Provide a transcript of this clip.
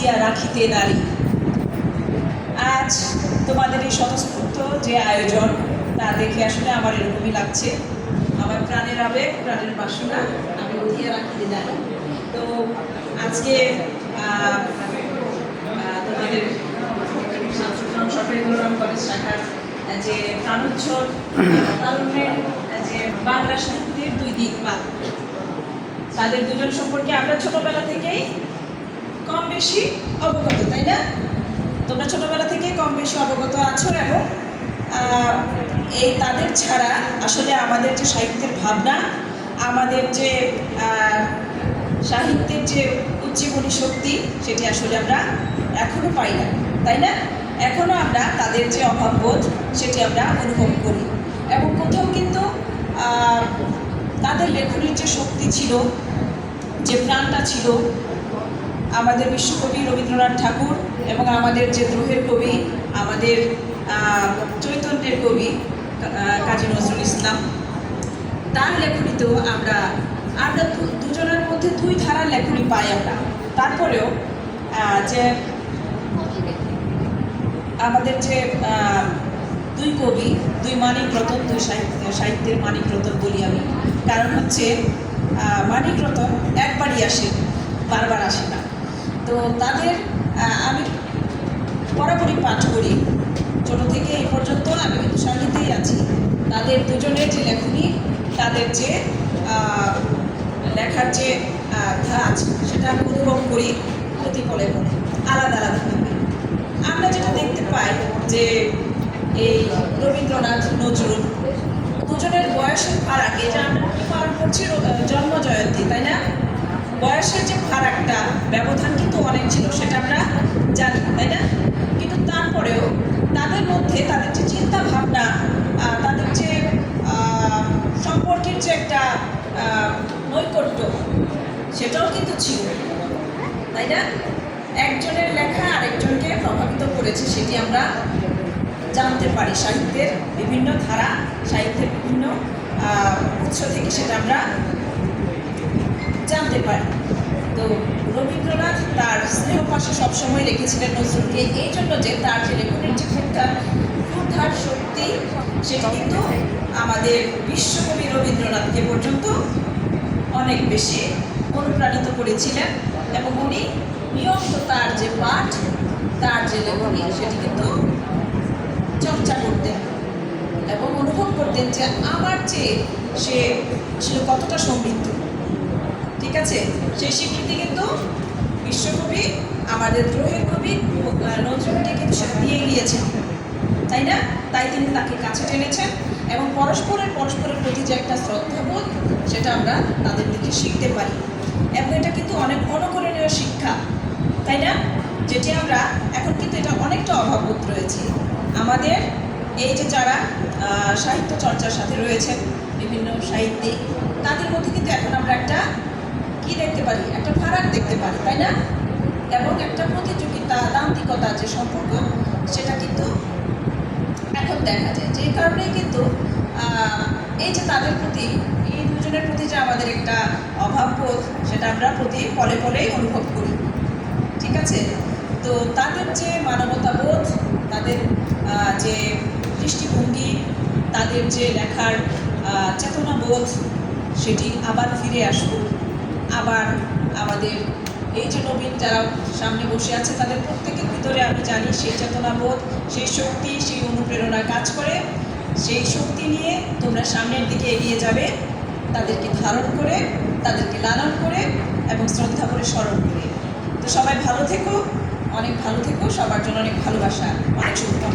উঠিয়া রাখিতে নারী। আজ তোমাদের এই স্বতঃস্ফূর্ত যে আয়োজন তা দেখে আসলে আমার এরকমই লাগছে। আমার প্রাণের আবেগ, প্রাণের বাসনা আমি উঠিয়া রাখিতে নারী। তো আজকে তোমাদের সরকারি কলেজ শাখার যে প্রাণোচ্ছল তারুণ্যের যে বাংলা সাহিত্যের দুই দিক বাদ, তাদের দুজন সম্পর্কে আমরা ছোটবেলা থেকেই কম বেশি অবগত, তাই না? তোমরা ছোটবেলা থেকে কম বেশি অবগত আছো এবং এই তাদের ছাড়া আসলে আমাদের যে সাহিত্যের ভাবনা, আমাদের যে সাহিত্যের যে উজ্জীবনী শক্তি, সেটি আসলে আমরা এখনো পাই না, তাই না? এখনো আমরা তাদের যে অভাববোধ সেটি আমরা অনুভব করি। এবং কোথাও কিন্তু তাদের লেখনীর যে শক্তি ছিল, যে প্রাণটা ছিল, আমাদের বিশ্বকবি রবীন্দ্রনাথ ঠাকুর এবং আমাদের যে দ্রোহের কবি, আমাদের চৈতন্যের কবি কাজী নজরুল ইসলাম, তার লেখনীতেও আমরা দুজনের মধ্যে দুই ধারার লেখনী পাই আমরা। তারপরেও যে আমাদের যে দুই কবি, দুই মানিক রতন, দুই সাহিত্যের মানিক রতন বলি আমি, কারণ হচ্ছে মানিক রতন একবারই আসে, বারবার আসে না। তো তাদের আমি বরাবরই পাঠ করি, ছোটো থেকে এই পর্যন্ত আমি কিন্তু সাহিত্যেই আছি। তাদের দুজনের যে লেখনী, তাদের যে লেখার যে ধাঁচ, সেটা আমি অনুভব করি প্রতিপলে পলে, আলাদা আলাদাভাবে। আমরা যেটা দেখতে পাই যে এই রবীন্দ্রনাথ, নজরুল দুজনের বয়সের ফারাক, এই যে আমরা পালন করছি জন্ম জয়ন্তী, তাই না? বয়সের যে ফারাকটা, ব্যবধান কিন্তু অনেক ছিল, সেটা আমরা জানি, তাই না? কিন্তু তারপরেও তাদের মধ্যে তাদের যে চিন্তা ভাবনা, তাদের যে সম্পর্কের যে একটা নৈকট্য, সেটাও কিন্তু ছিল, তাই না? একজনের লেখা আরেকজনকে প্রভাবিত করেছে, সেটি আমরা জানতে পারি সাহিত্যের বিভিন্ন ধারা, সাহিত্যের বিভিন্ন উৎস থেকে সেটা আমরা জানতে পারি। তো রবীন্দ্রনাথ তার স্নেহ পাশে সবসময় রেখেছিলেন নজরুলকে, এই জন্য যে তার যে লেখনের যে ক্ষুদ্ধার শক্তি, সেটা কিন্তু আমাদের বিশ্বকবি রবীন্দ্রনাথকে পর্যন্ত অনেক বেশি অনুপ্রাণিত করেছিলেন। এবং উনি নিয়মিত তার যে পাঠ, তার যে লেখনী, সেটি কিন্তু চর্চা করতেন এবং অনুভব করতেন যে আমার চেয়ে সে ছিল কতটা সমৃদ্ধ। ঠিক আছে, সেই স্বীকৃতি কিন্তু বিশ্বকবি, আমাদের দ্রোহের কবি নজরুলকে কিন্তু সে দিয়ে গিয়েছেন, তাই না? তাই তিনি তাকে কাছে টেনেছেন এবং পরস্পরের প্রতি যে একটা শ্রদ্ধাবোধ, সেটা আমরা তাদের থেকে শিখতে পারি। এবং এটা কিন্তু অনেক অনুকরণীয় শিক্ষা, তাই না? যেটি আমরা এখন কিন্তু এটা অনেকটা অভাববোধ রয়েছে আমাদের এই যে যারা সাহিত্য চর্চার সাথে রয়েছেন, বিভিন্ন সাহিত্যিক, তাদের মধ্যে কিন্তু এখন আমরা একটা কি দেখতে পারি, একটা ফারাক দেখতে পারি, তাই না? এবং একটা প্রতিযোগিতা, দান্তিকতা যে সম্পর্ক, সেটা কিন্তু এখন দেখা যায়। যে কারণেই কিন্তু এই যে তাদের প্রতি, এই দুজনের প্রতি যে আমাদের একটা অভাববোধ, সেটা আমরা প্রতি পলে পলেই অনুভব করি। ঠিক আছে, তো তাদের যে মানবতাবোধ, তাদের যে দৃষ্টিভঙ্গি, তাদের যে লেখার চেতনাবোধ, সেটি আবার ফিরে আসুক। আবার আমাদের এই যে নবীন যারা সামনে বসে আছে, তাদের প্রত্যেকের ভিতরে আমি জানি সেই চেতনাবোধ, সেই শক্তি, সেই অনুপ্রেরণা কাজ করে। সেই শক্তি নিয়ে তোমরা সামনের দিকে এগিয়ে যাবে, তাদেরকে ধারণ করে, তাদেরকে লালন করে এবং শ্রদ্ধা করে স্মরণ করে। তো সবাই ভালো থেকো, অনেক ভালো থেকো, সবার জন্য অনেক ভালোবাসা, অনেক শুভকামনা।